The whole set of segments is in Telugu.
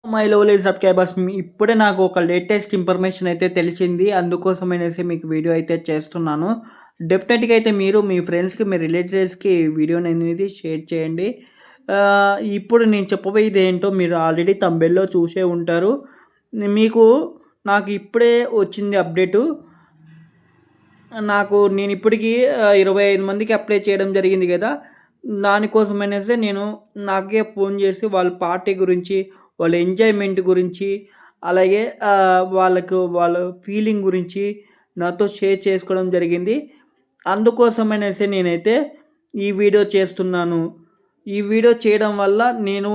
మై లవ్లీ సబ్స్క్రైబర్స్ ఇప్పుడే నాకు ఒక లేటెస్ట్ ఇన్ఫర్మేషన్ అయితే తెలిసింది. అందుకోసమనేసి మీకు వీడియో అయితే చేస్తున్నాను. డెఫినెట్‌గా అయితే మీరు మీ ఫ్రెండ్స్‌కి, మీ రిలేటివ్స్‌కి వీడియోని అనేది షేర్ చేయండి. ఇప్పుడు నేను చెప్పబోయేది ఏంటో మీరు ఆల్రెడీ థంబ్‌నెయిల్‌లో చూసే ఉంటారు. మీకు నాకు ఇప్పుడే వచ్చింది అప్డేటు. నేను ఇప్పటికి 25 మందికి అప్లై చేయడం జరిగింది గదా! దానికోసమనేసి నేను నాకే ఫోన్ చేసి వాళ్ళ పార్టీ గురించి, వాళ్ళ ఎంజాయ్‌మెంట్ గురించి, అలాగే వాళ్ళ ఫీలింగ్ గురించి నాతో షేర్ చేసుకోవడం జరిగింది. అందుకోసమనేసి నేనైతే ఈ వీడియో చేస్తున్నాను. ఈ వీడియో చేయడం వల్ల నేను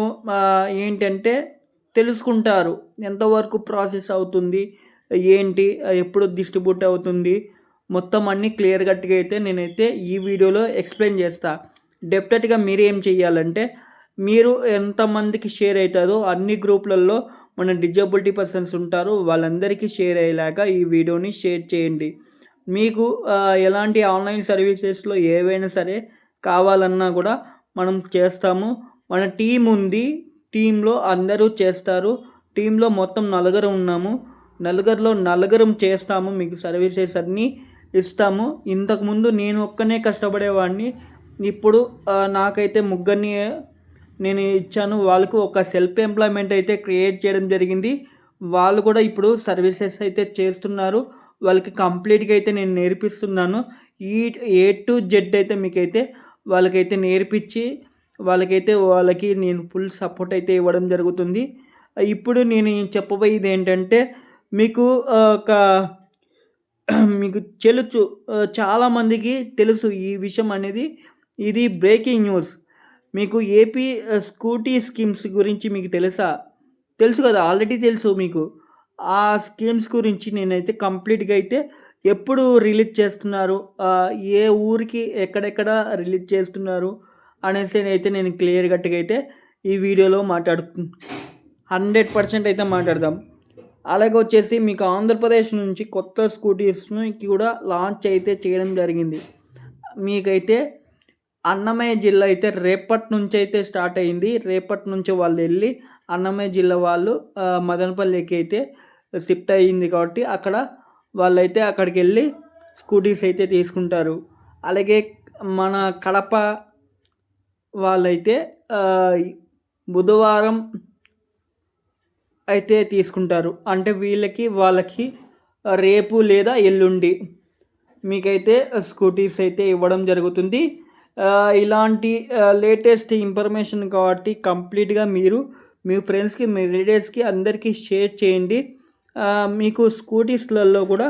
ఏంటంటే తెలుసుకుంటారు. ఎంతవరకు ప్రాసెస్ అవుతుంది? ఏంటి? ఎప్పుడు డిస్ట్రిబ్యూట్ అవుతుంది? మొత్తం అన్నీ క్లియర్ కట్‌గా అయితే నేనైతే ఈ వీడియోలో ఎక్స్‌ప్లెయిన్ చేస్తా. డెఫినెట్‌గా మీరేం చేయాలంటే, మీరు ఎంతమందికి షేర్ అయితదో అన్ని గ్రూప్‌లలో మన డిజబిలిటీ పర్సన్స్ ఉంటారు. వాళ్ళందరికీ షేర్ అయ్యేలాగా ఈ వీడియోని షేర్ చేయండి. మీకు ఎలాంటి ఆన్‌లైన్ సర్వీసెస్‌లో ఏవైనా సరే కావాలన్నా గూడా మనం చేస్తాము. మన టీమ్ ఉంది. టీమ్‌లో అందరూ చేస్తారు. టీమ్‌లో మొత్తం నలుగురం ఉన్నాము. నలుగురిలో నలుగురం చేస్తాము. మీకు సర్వీసెస్ అన్నీ ఇస్తాము. ఇంతకుముందు నేను ఒక్కనే కష్టపడేవాడిని. ఇప్పుడు నాకైతే ముగ్గురిని నేను ఇచ్చాను. వాళ్ళకు ఒక సెల్ఫ్ ఎంప్లాయ్‌మెంట్ అయితే క్రియేట్ చేయడం జరిగింది. వాళ్ళు కూడా ఇప్పుడు సర్వీసెస్ అయితే చేస్తున్నారు. వాళ్ళకి కంప్లీట్‌గా అయితే నేను నేర్పిస్తున్నాను. ఈ ఏ టు జెడ్ అయితే మీకైతే వాళ్ళకైతే నేర్పించి వాళ్ళకి నేను ఫుల్ సపోర్ట్ అయితే ఇవ్వడం జరుగుతుంది. ఇప్పుడు నేను చెప్పబోయేది ఏంటంటే మీకు ఒక మీకు చాలామందికి తెలుసు ఈ విషయం అనేది. ఇది బ్రేకింగ్ న్యూస్. మీకు ఏపీ స్కూటీ స్కీమ్స్ గురించి మీకు తెలుసా? తెలుసు కదా! ఆల్రెడీ తెలుసు మీకు. ఆ స్కీమ్స్ గురించి నేనైతే కంప్లీట్‌గా అయితే ఎప్పుడు రిలీజ్ చేస్తున్నారు? ఏ ఊరికి ఎక్కడెక్కడ రిలీజ్ చేస్తున్నారు? అనేసి అయితే నేను క్లియర్ కట్‌గా అయితే ఈ వీడియోలో 100% అయితే మాట్లాడదాం. అలాగే వచ్చేసి మీకు ఆంధ్రప్రదేశ్ నుంచి కొత్త స్కూటీస్‌ని కూడా లాంచ్ అయితే చేయడం జరిగింది. మీకైతే అన్నమయ్య జిల్లా అయితే రేపటి నుంచి అయితే స్టార్ట్ అయింది. రేపటి నుంచి వాళ్ళెళ్ళి అన్నమయ్య జిల్లా వాళ్ళు మదనపల్లికి అయితే షిఫ్ట్ అయ్యింది కాబట్టి అక్కడ వాళ్ళైతే అక్కడికెళ్ళి స్కూటీస్ అయితే తీసుకుంటారు. అలాగే మన కడప వాళ్ళైతే బుధవారం అయితే తీసుకుంటారు. అంటే వాళ్ళకి రేపు లేదా ఎల్లుండి మీకైతే స్కూటీస్ అయితే ఇవ్వడం జరుగుతుంది. ఇలాంటి లేటెస్ట్ ఇన్ఫర్మేషన్ కాబట్టి కంప్లీట్‌గా మీరు మీ ఫ్రెండ్స్‌కి, మీ రిలేటివ్స్‌కి అందరికీ షేర్ చేయండి. మీకు స్కూటీస్‌లలో కూడా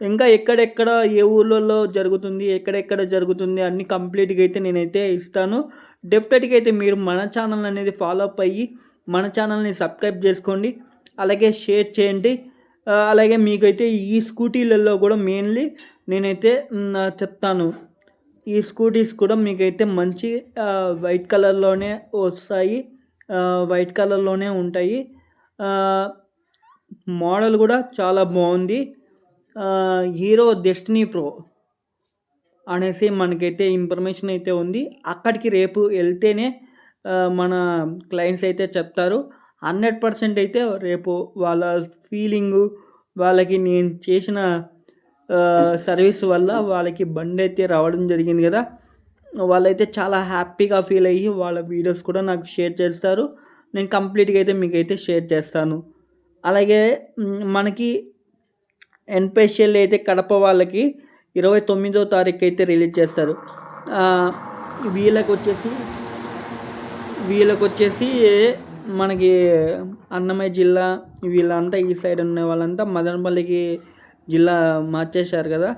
ఇంకా ఎక్కడెక్కడ ఏ ఊర్లలో జరుగుతుంది, ఎక్కడెక్కడ జరుగుతుంది అన్నీ కంప్లీట్‌గా అయితే నేనైతే ఇస్తాను. డెఫినెట్‌గా అయితే మీరు మన ఛానల్ అనేది ఫాలో అప్ అయ్యి మన ఛానల్‌ని సబ్స్క్రైబ్ చేసుకోండి. అలాగే షేర్ చేయండి. అలాగే మీకైతే ఈ స్కూటీలలో కూడా మెయిన్‌లీ నేనైతే చెప్తాను. ఈ స్కూటీస్ కూడా మీకైతే మంచి వైట్ కలర్‌లోనే వస్తాయి. వైట్ కలర్‌లోనే ఉంటాయి. మోడల్ కూడా చాలా బాగుంది. హీరో డెస్టినీ ప్రో అనేసి మనకైతే ఇన్ఫర్మేషన్ అయితే ఉంది. అక్కడికి రేపు వెళ్తేనే మన క్లయింట్స్ అయితే చెప్తారు. 100% అయితే రేపు వాళ్ళ ఫీలింగు, వాళ్ళకి నేను చేసిన సర్వీస్ వల్ల వాళ్ళకి బండైతే రావడం జరిగింది కదా! వాళ్ళైతే చాలా హ్యాపీగా ఫీల్ అయ్యి వాళ్ళ వీడియోస్ కూడా నాకు షేర్ చేస్తారు. నేను కంప్లీట్‌గా అయితే మీకైతే షేర్ చేస్తాను. అలాగే మనకి ఎన్‌పిసిఎల్ అయితే కడప వాళ్ళకి 29వ తారీఖు అయితే రిలీజ్ చేస్తారు. వీళ్ళకొచ్చేసి మనకి అన్నమయ్య జిల్లా వీళ్ళంతా ఈ సైడ్ ఉన్న వాళ్ళంతా మదనపల్లికి జిల్లా మార్చేశారు కదా!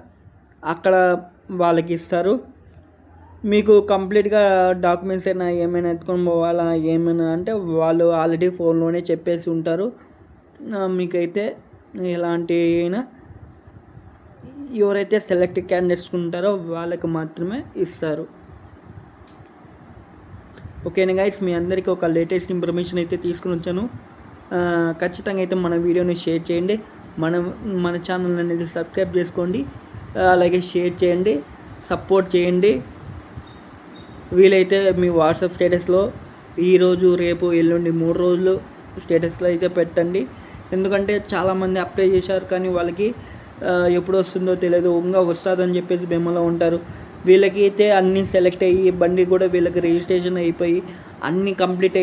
అక్కడ వాళ్ళకి ఇస్తారు. మీకు కంప్లీట్‌గా డాక్యుమెంట్స్ ఏమైనా ఎత్తుకొని పోవాలా ఏమైనా అంటే వాళ్ళు ఆల్రెడీ ఫోన్‌లోనే చెప్పేసి ఉంటారు. మీకైతే ఎలాంటి అయినా ఎవరైతే సెలెక్ట్ క్యాండిడేట్స్ ఉంటారో వాళ్ళకి మాత్రమే ఇస్తారు. ఓకేనా గైస్, మీ అందరికీ ఒక లేటెస్ట్ ఇన్ఫర్మేషన్ అయితే తీసుకుని వచ్చాను. ఖచ్చితంగా అయితే మన వీడియోని షేర్ చేయండి. మన ఛానల్ అనేది సబ్స్క్రైబ్ చేసుకోండి. అలాగే షేర్ చేయండి, సపోర్ట్ చేయండి. వీలైతే మీ వాట్సాప్ స్టేటస్లో ఈరోజు, రేపు, ఎల్లుండి 3 రోజులు స్టేటస్లో అయితే పెట్టండి. ఎందుకంటే చాలామంది అప్లై చేశారు కానీ వాళ్ళకి ఎప్పుడు వస్తుందో తెలియదు, ఇంకా వస్తుందని చెప్పేసి బెమ్మలో ఉంటారు. వీళ్ళకి అయితే అన్నీ సెలెక్ట్ అయ్యి బండి కూడా వీళ్ళకి రిజిస్ట్రేషన్ అయిపోయి అన్నీ కంప్లీట్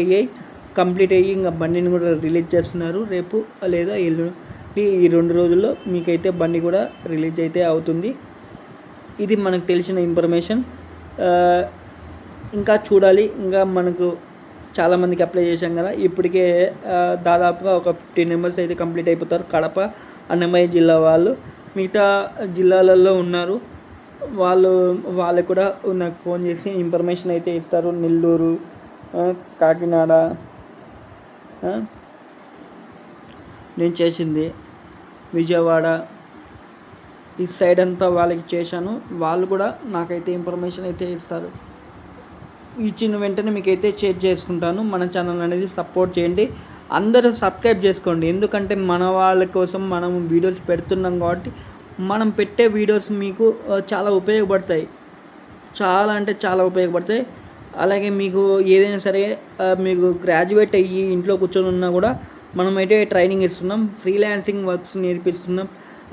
అయ్యి ఇంకా బండిని కూడా రిలీజ్ చేస్తున్నారు రేపు లేదా ఎల్లుండి. ఈ 2 రోజుల్లో మీకైతే బండి కూడా రిలీజ్ అయితే అవుతుంది. ఇది మనకు తెలిసిన ఇన్ఫర్మేషన్. ఇంకా చూడాలి. ఇంకా మనకు చాలామందికి అప్లై చేశాం కదా, ఇప్పటికే దాదాపుగా ఒక 15 మెంబర్స్ అయితే కంప్లీట్ అయిపోతారు. కడప, అన్నమయ్య జిల్లా వాళ్ళు. మిగతా జిల్లాలలో ఉన్నారు. వాళ్ళకు కూడా నాకు ఫోన్ చేసి ఇన్ఫర్మేషన్ అయితే ఇస్తారు. నెల్లూరు, కాకినాడ నేను చేసింది, విజయవాడ ఈ సైడ్ అంతా వాళ్ళకి చేశాను. వాళ్ళు కూడా నాకైతే ఇన్ఫర్మేషన్ అయితే ఇస్తారు. ఇచ్చిన వెంటనే మీకైతే షేర్ చేసుకుంటాను. మన ఛానల్ అనేది సపోర్ట్ చేయండి. అందరూ సబ్స్క్రైబ్ చేసుకోండి. ఎందుకంటే మన వాళ్ళ కోసం మనం వీడియోస్ పెడుతున్నాం కాబట్టి మనం పెట్టే వీడియోస్ మీకు చాలా ఉపయోగపడతాయి. చాలా అంటే చాలా ఉపయోగపడతాయి. అలాగే మీకు ఏదైనా సరే మీకు గ్రాడ్యుయేట్ అయ్యి ఇంట్లో కూర్చొని ఉన్నా కూడా మనమైతే ట్రైనింగ్ ఇస్తున్నాం. ఫ్రీలాన్సింగ్ వర్క్స్ నేర్పిస్తున్నాం.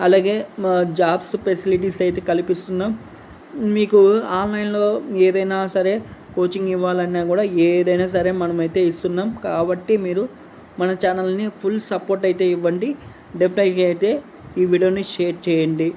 అలాగే జాబ్స్ ఫెసిలిటీస్ అయితే కల్పిస్తున్నాం. మీకు ఆన్లైన్లో ఏదైనా సరే కోచింగ్ ఇవ్వాలన్నా కూడా ఏదైనా సరే మనమైతే ఇస్తున్నాం. కాబట్టి మీరు మన ఛానల్ని ఫుల్ సపోర్ట్ అయితే ఇవ్వండి. డెఫినెట్గా అయితే ఈ వీడియోని షేర్ చేయండి.